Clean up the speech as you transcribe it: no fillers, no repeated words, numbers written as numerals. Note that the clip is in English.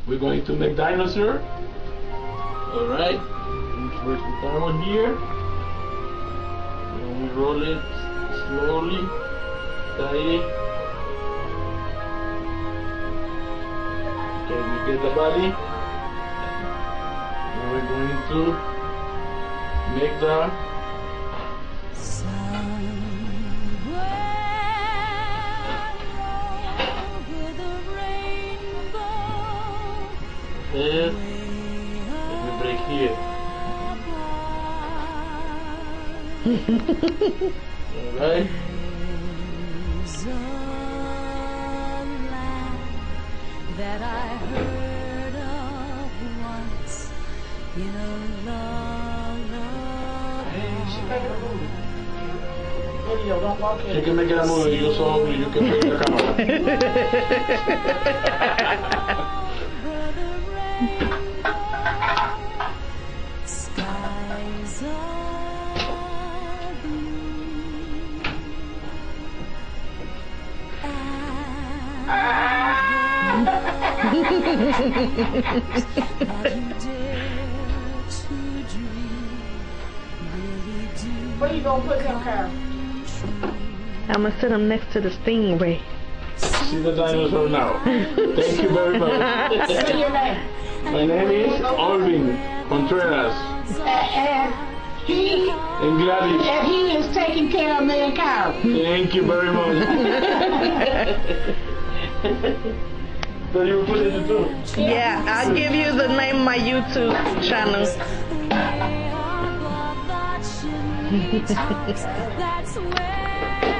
We're going to make dinosaur. Alright. First the towel here. And we roll it slowly. Tie it. Okay, we get the body. Now we're going to make the head. Let me break here. Alright. That I heard of once in a long, long She can make it a movie, you so ugly, you can make the camera. skies are Where you gonna put them, Carl? I'm gonna sit them next to the stingray. See the dinosaur now. Thank you very much. Say your name. My name is Olvin Contreras. And he And Gladys. and he is taking care of me and Carl. Thank you very much. So you put it too? Yeah, I'll give you the name of my YouTube channel. that's where